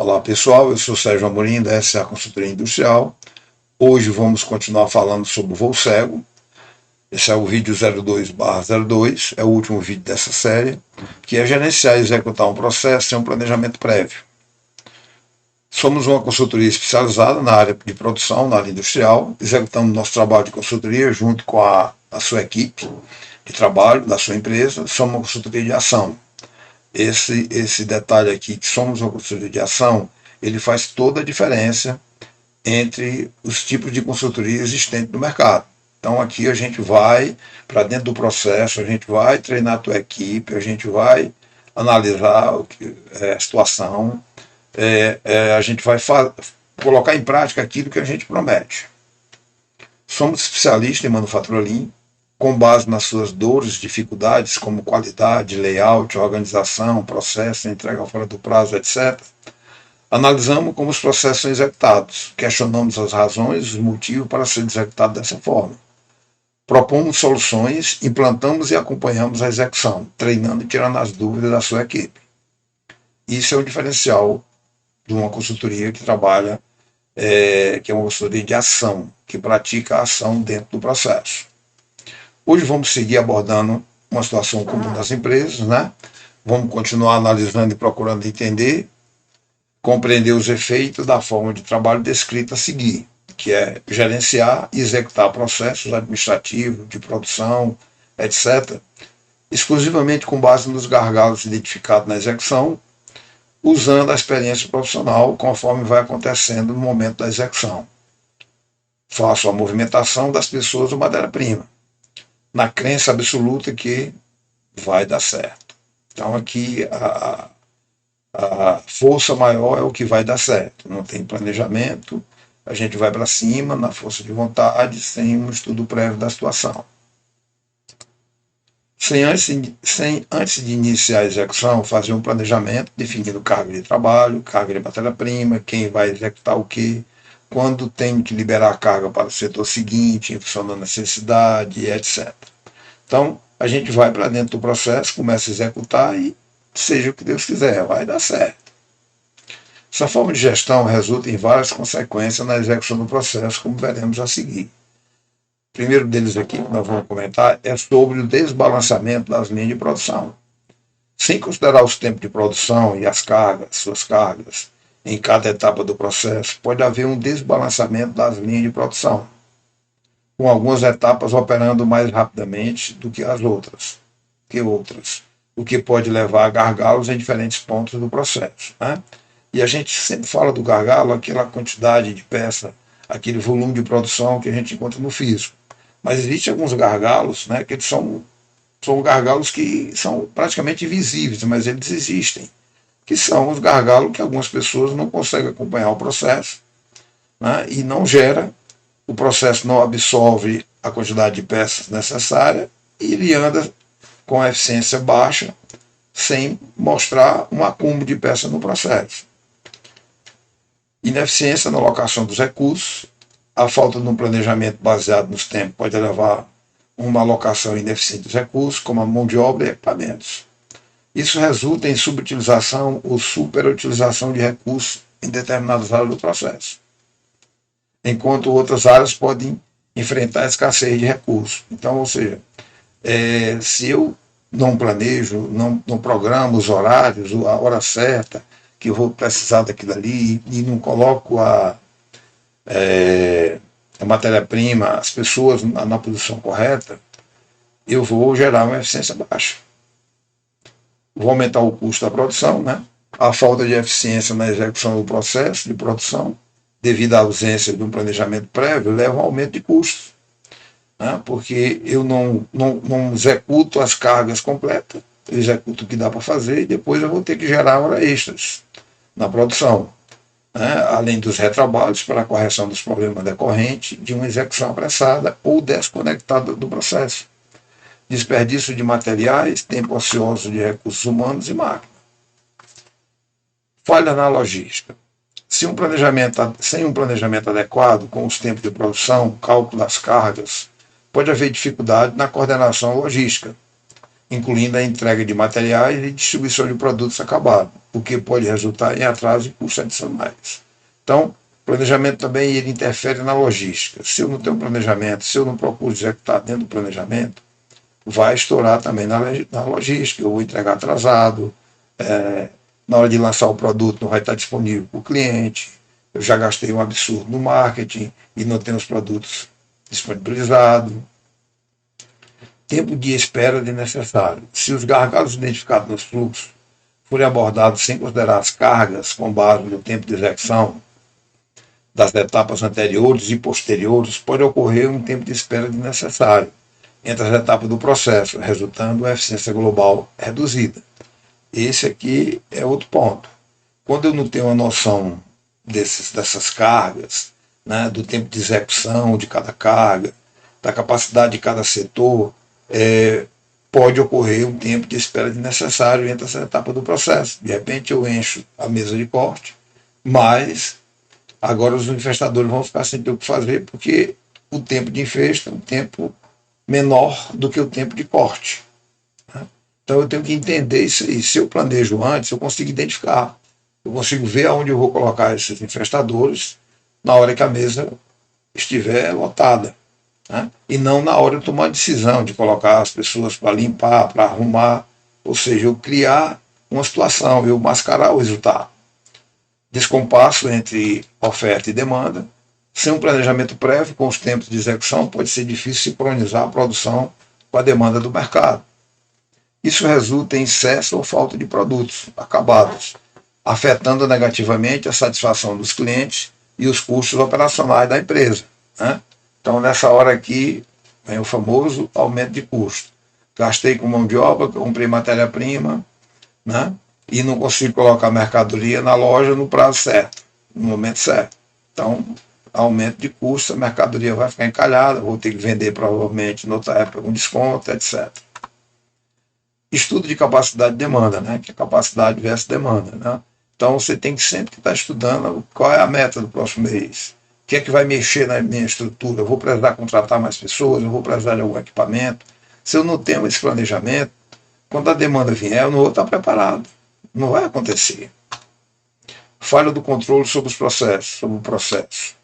Olá pessoal, eu sou Sérgio Amorim da SA Consultoria Industrial. Hoje vamos continuar falando sobre o voo cego. Esse é o vídeo 02/02, é o último vídeo dessa série, que é gerenciar e executar um processo sem um planejamento prévio. Somos uma consultoria especializada na área de produção, na área industrial, executamos nosso trabalho de consultoria junto com a sua equipe de trabalho, da sua empresa. Somos uma consultoria de ação. Esse detalhe aqui, que somos uma consultoria de ação, ele faz toda a diferença entre os tipos de consultoria existentes no mercado. Então aqui a gente vai para dentro do processo, a gente vai treinar a tua equipe, a gente vai analisar a situação, a gente vai colocar em prática aquilo que a gente promete. Somos especialistas em manufatura Lean, com base nas suas dores, dificuldades, como qualidade, layout, organização, processo, entrega fora do prazo, etc. Analisamos como os processos são executados, questionamos as razões, os motivos para ser executado dessa forma. Propomos soluções, implantamos e acompanhamos a execução, treinando e tirando as dúvidas da sua equipe. Isso é um diferencial de uma consultoria que trabalha, que é uma consultoria de ação, que pratica a ação dentro do processo. Hoje vamos seguir abordando uma situação comum das empresas, né? Vamos continuar analisando e procurando entender, compreender os efeitos da forma de trabalho descrita a seguir, que é gerenciar e executar processos administrativos, de produção, etc., exclusivamente com base nos gargalos identificados na execução, usando a experiência profissional conforme vai acontecendo no momento da execução. Faço a movimentação das pessoas ou matéria-prima, na crença absoluta que vai dar certo. Então aqui a força maior é o que vai dar certo. Não tem planejamento, a gente vai para cima na força de vontade, sem um estudo prévio da situação. Antes de iniciar a execução, fazer um planejamento, definindo carga de trabalho, carga de matéria-prima, quem vai executar o quê, quando tem que liberar a carga para o setor seguinte, em função da necessidade, etc. Então, a gente vai para dentro do processo, começa a executar e seja o que Deus quiser, vai dar certo. Essa forma de gestão resulta em várias consequências na execução do processo, como veremos a seguir. O primeiro deles aqui, que nós vamos comentar, é sobre o desbalanceamento das linhas de produção. Sem considerar os tempos de produção e as cargas, suas cargas, em cada etapa do processo, pode haver um desbalanceamento das linhas de produção, com algumas etapas operando mais rapidamente do que as outras, o que pode levar a gargalos em diferentes pontos do processo, né? E a gente sempre fala do gargalo, aquela quantidade de peça, aquele volume de produção que a gente encontra no físico. Mas existem alguns gargalos, né, que são gargalos que são praticamente invisíveis, mas eles existem, que são os gargalos que algumas pessoas não conseguem acompanhar o processo, né, e não gera, o processo não absorve a quantidade de peças necessária e ele anda com a eficiência baixa, sem mostrar um acúmulo de peças no processo. Ineficiência na alocação dos recursos, a falta de um planejamento baseado nos tempos pode levar a uma alocação ineficiente dos recursos, como a mão de obra e equipamentos. Isso resulta em subutilização ou superutilização de recursos em determinadas áreas do processo, enquanto outras áreas podem enfrentar a escassez de recursos. Então, ou seja, se eu não planejo, não programo os horários, a hora certa, que eu vou precisar daquilo ali, e não coloco a matéria-prima, as pessoas na posição correta, eu vou gerar uma eficiência baixa. Vou aumentar o custo da produção, né? A falta de eficiência na execução do processo de produção, devido à ausência de um planejamento prévio, leva a um aumento de custos, né? Porque eu não executo as cargas completas, eu executo o que dá para fazer e depois eu vou ter que gerar horas extras na produção, né? Além dos retrabalhos para a correção dos problemas decorrentes de uma execução apressada ou desconectada do processo. Desperdício de materiais, tempo ocioso de recursos humanos e máquinas. Falha na logística. Sem um planejamento adequado, com os tempos de produção, cálculo das cargas, pode haver dificuldade na coordenação logística, incluindo a entrega de materiais e distribuição de produtos acabados, o que pode resultar em atraso e custos adicionais. Então, planejamento também ele interfere na logística. Se eu não tenho planejamento, se eu não procuro executar dentro do planejamento, vai estourar também na logística. Eu vou entregar atrasado, na hora de lançar o produto não vai estar disponível para o cliente, eu já gastei um absurdo no marketing e não tenho os produtos disponibilizados. Tempo de espera desnecessário. Se os gargalos identificados nos fluxos forem abordados sem considerar as cargas com base no tempo de execução das etapas anteriores e posteriores, pode ocorrer um tempo de espera desnecessário entre as etapas do processo, resultando em eficiência global reduzida. Esse aqui é outro ponto. Quando eu não tenho uma noção dessas cargas, né, do tempo de execução de cada carga, da capacidade de cada setor, pode ocorrer um tempo de espera desnecessário entre essa etapa do processo. De repente eu encho a mesa de corte, mas agora os infestadores vão ficar sem ter o que fazer, porque o tempo de infesto é um tempo menor do que o tempo de corte. Né? Então eu tenho que entender isso aí. Se eu planejo antes, eu consigo identificar. Eu consigo ver aonde eu vou colocar esses infestadores na hora que a mesa estiver lotada. Né? E não na hora de tomar a decisão de colocar as pessoas para limpar, para arrumar, ou seja, eu criar uma situação, eu mascarar o resultado. Descompasso entre oferta e demanda. Sem um planejamento prévio com os tempos de execução, pode ser difícil sincronizar a produção com a demanda do mercado. Isso resulta em excesso ou falta de produtos acabados, afetando negativamente a satisfação dos clientes e os custos operacionais da empresa. Né? Então, nessa hora aqui, vem o famoso aumento de custo. Gastei com mão de obra, comprei matéria-prima, né? E não consigo colocar mercadoria na loja no prazo certo, no momento certo. Então, aumento de custo, a mercadoria vai ficar encalhada, vou ter que vender provavelmente noutra época com desconto, etc. Estudo de capacidade e demanda, né? Que é capacidade versus demanda. Né? Então, você tem que sempre estar estudando qual é a meta do próximo mês. O que é que vai mexer na minha estrutura? Eu vou precisar contratar mais pessoas? Eu vou precisar de algum equipamento? Se eu não tenho esse planejamento, quando a demanda vier, eu não vou estar preparado. Não vai acontecer. Falha do controle sobre os processos, sobre o processo.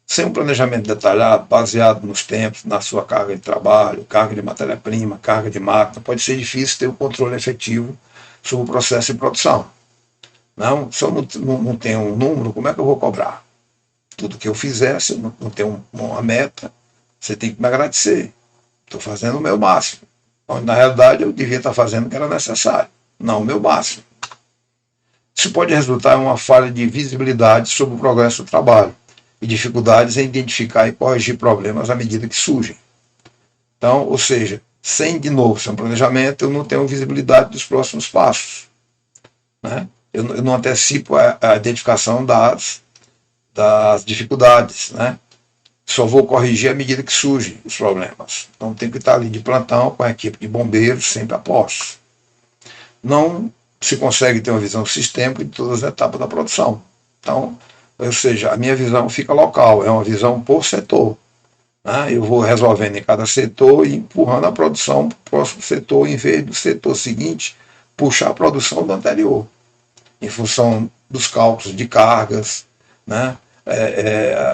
Sem um planejamento detalhado, baseado nos tempos, na sua carga de trabalho, carga de matéria-prima, carga de máquina, pode ser difícil ter um controle efetivo sobre o processo de produção. Não, se eu não tenho um número, como é que eu vou cobrar? Tudo que eu fizer, se eu não tenho uma meta, você tem que me agradecer. Estou fazendo o meu máximo. Na realidade, eu devia estar fazendo o que era necessário, não o meu máximo. Isso pode resultar em uma falha de visibilidade sobre o progresso do trabalho e dificuldades em identificar e corrigir problemas à medida que surgem. Então, ou seja, sem um planejamento, eu não tenho visibilidade dos próximos passos. Né? Eu não antecipo a identificação das dificuldades. Né? Só vou corrigir à medida que surgem os problemas. Então, tenho que estar ali de plantão com a equipe de bombeiros, sempre a postos. Não se consegue ter uma visão sistêmica de todas as etapas da produção. Então, ou seja, a minha visão fica local, é uma visão por setor. Né? Eu vou resolvendo em cada setor e empurrando a produção para o próximo setor, em vez do setor seguinte puxar a produção do anterior, em função dos cálculos de cargas, né?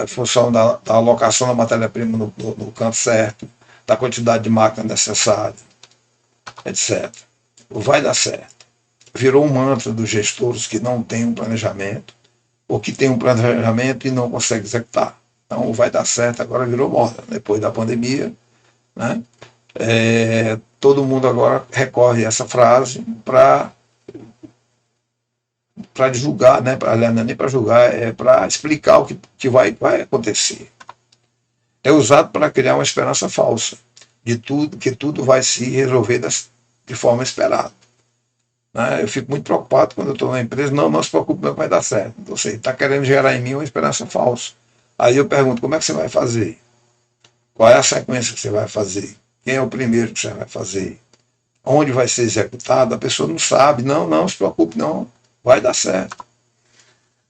Em função da alocação da matéria-prima no canto certo, da quantidade de máquina necessária, etc. Vai dar certo. Virou um mantra dos gestores que não têm um planejamento, ou que tem um planejamento e não consegue executar. Então, vai dar certo, agora virou moda. Depois da pandemia, né? Todo mundo agora recorre a essa frase para divulgar, né? Não é nem para julgar, é para explicar o que vai acontecer. É usado para criar uma esperança falsa de que tudo vai se resolver de forma esperada. Né? Eu fico muito preocupado quando eu estou na empresa, não se preocupe, não vai dar certo. Você está querendo gerar em mim uma esperança falsa. Aí eu pergunto, como é que você vai fazer? Qual é a sequência que você vai fazer? Quem é o primeiro que você vai fazer? Onde vai ser executado? A pessoa não sabe. Não se preocupe, não. Vai dar certo.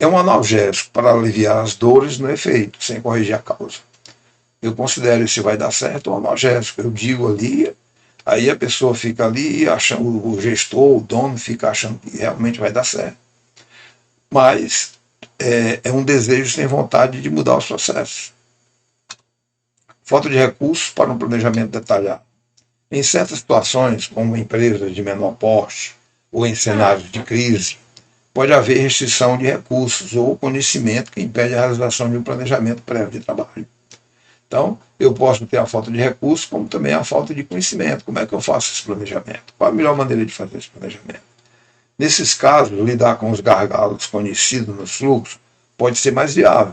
É um analgésico para aliviar as dores no efeito, sem corrigir a causa. Eu considero esse vai dar certo um analgésico. Eu digo ali Aí a pessoa fica ali, achando, o gestor, o dono, fica achando que realmente vai dar certo. Mas é um desejo sem vontade de mudar os processos. Falta de recursos para um planejamento detalhado. Em certas situações, como empresas de menor porte ou em cenários de crise, pode haver restrição de recursos ou conhecimento que impede a realização de um planejamento prévio de trabalho. Então, eu posso ter a falta de recursos, como também a falta de conhecimento. Como é que eu faço esse planejamento? Qual a melhor maneira de fazer esse planejamento? Nesses casos, lidar com os gargalos conhecidos nos fluxos pode ser mais viável,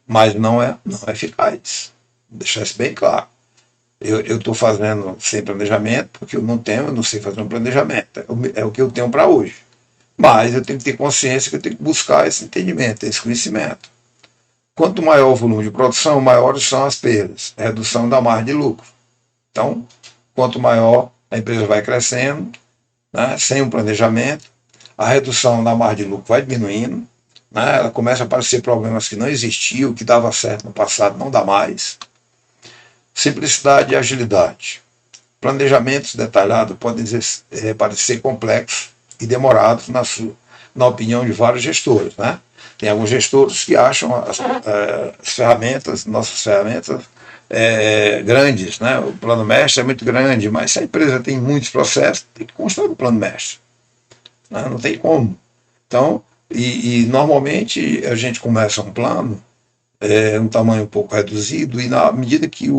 mas não é eficaz. Vou deixar isso bem claro. Eu estou fazendo sem planejamento porque eu não sei fazer um planejamento. É o que eu tenho para hoje. Mas eu tenho que ter consciência que eu tenho que buscar esse entendimento, esse conhecimento. Quanto maior o volume de produção, maiores são as perdas, a redução da margem de lucro. Então, quanto maior a empresa vai crescendo, né, sem um planejamento, a redução da margem de lucro vai diminuindo, né, ela começa a aparecer problemas que não existiam, que dava certo no passado, não dá mais. Simplicidade e agilidade. Planejamentos detalhados podem parecer complexos e demorados na opinião de vários gestores. Né? Tem alguns gestores que acham as ferramentas, nossas ferramentas, grandes. Né? O plano mestre é muito grande, mas se a empresa tem muitos processos, tem que constar no plano mestre. Né? Não tem como. Então, normalmente a gente começa um plano um tamanho um pouco reduzido, e na medida que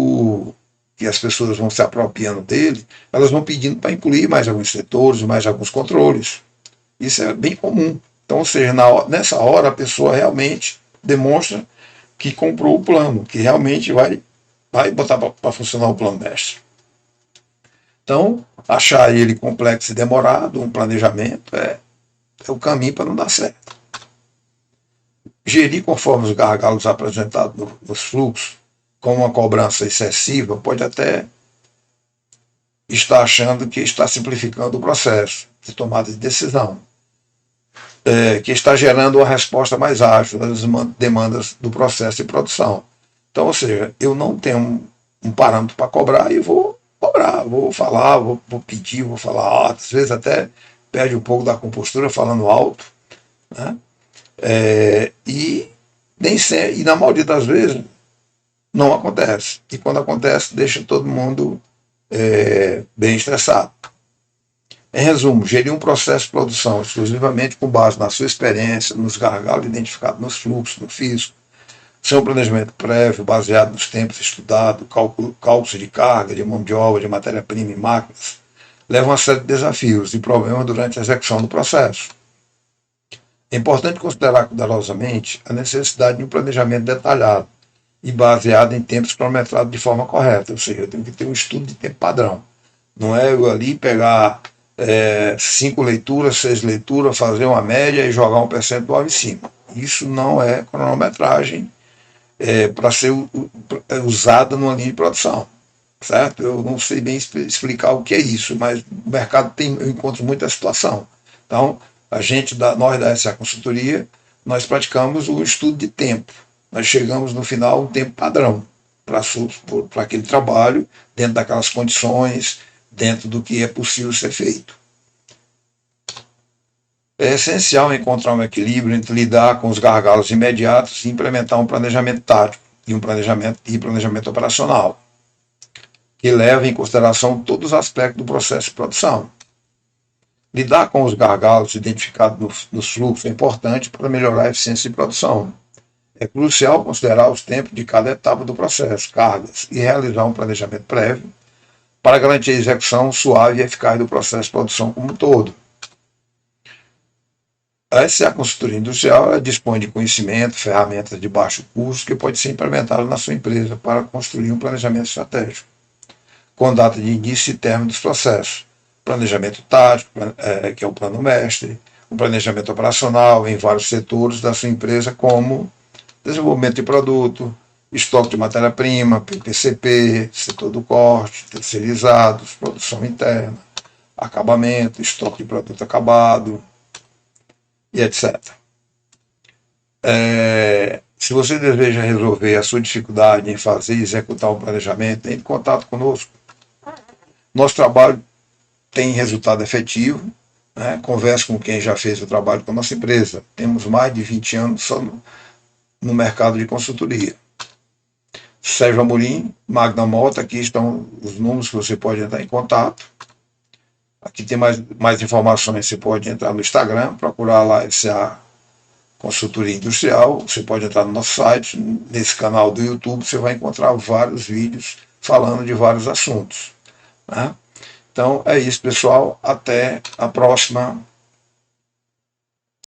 as pessoas vão se apropriando dele, elas vão pedindo para incluir mais alguns setores, mais alguns controles. Isso é bem comum. Então, ou seja, nessa hora a pessoa realmente demonstra que comprou o plano, que realmente vai botar para funcionar o plano mestre. Então, achar ele complexo e demorado, um planejamento, é o caminho para não dar certo. Gerir conforme os gargalos apresentados nos fluxos, com uma cobrança excessiva, pode até estar achando que está simplificando o processo de tomada de decisão, que está gerando uma resposta mais ágil das demandas do processo de produção. Então, ou seja, eu não tenho um parâmetro para cobrar e vou cobrar, vou falar, vou pedir, vou falar alto, às vezes até perde um pouco da compostura falando alto, né? E na maioria das vezes não acontece. E quando acontece, deixa todo mundo bem estressado. Em resumo, gerir um processo de produção exclusivamente com base na sua experiência, nos gargalos identificados nos fluxos, no físico, sem um planejamento prévio, baseado nos tempos estudados, cálculos de carga, de mão de obra, de matéria-prima e máquinas, leva a uma série de desafios e problemas durante a execução do processo. É importante considerar cuidadosamente a necessidade de um planejamento detalhado e baseado em tempos cronometrados de forma correta, ou seja, eu tenho que ter um estudo de tempo padrão. Não é eu ali pegar 5 leituras, 6 leituras, fazer uma média e jogar um percentual em cima. Isso não é cronometragem para ser usada numa linha de produção. Certo? Eu não sei bem explicar o que é isso, mas o mercado eu encontro muita situação. Então, nós da SA Consultoria, nós praticamos o estudo de tempo. Nós chegamos no final a um tempo padrão para aquele trabalho, dentro daquelas condições, dentro do que é possível ser feito. É essencial encontrar um equilíbrio entre lidar com os gargalos imediatos e implementar um planejamento tático e planejamento operacional, que leva em consideração todos os aspectos do processo de produção. Lidar com os gargalos identificados nos fluxos é importante para melhorar a eficiência de produção. É crucial considerar os tempos de cada etapa do processo, cargas, e realizar um planejamento prévio para garantir a execução suave e eficaz do processo de produção como um todo. A SA Consultoria Industrial dispõe de conhecimento, ferramentas de baixo custo que podem ser implementadas na sua empresa para construir um planejamento estratégico, com data de início e término dos processos. Planejamento tático, que é o plano mestre, um planejamento operacional em vários setores da sua empresa, como desenvolvimento de produto, estoque de matéria-prima, PCP, setor do corte, terceirizados, produção interna, acabamento, estoque de produto acabado, e etc. Se você deseja resolver a sua dificuldade em fazer e executar um planejamento, entre em contato conosco. Nosso trabalho tem resultado efetivo, né? Converse com quem já fez o trabalho com a nossa empresa. Temos mais de 20 anos só no mercado de consultoria. Sérgio Amorim, Magna Mota, aqui estão os números que você pode entrar em contato. Aqui tem mais informações, você pode entrar no Instagram, procurar lá SA Consultoria Industrial, você pode entrar no nosso site, nesse canal do YouTube você vai encontrar vários vídeos falando de vários assuntos. Né? Então é isso, pessoal, até a próxima.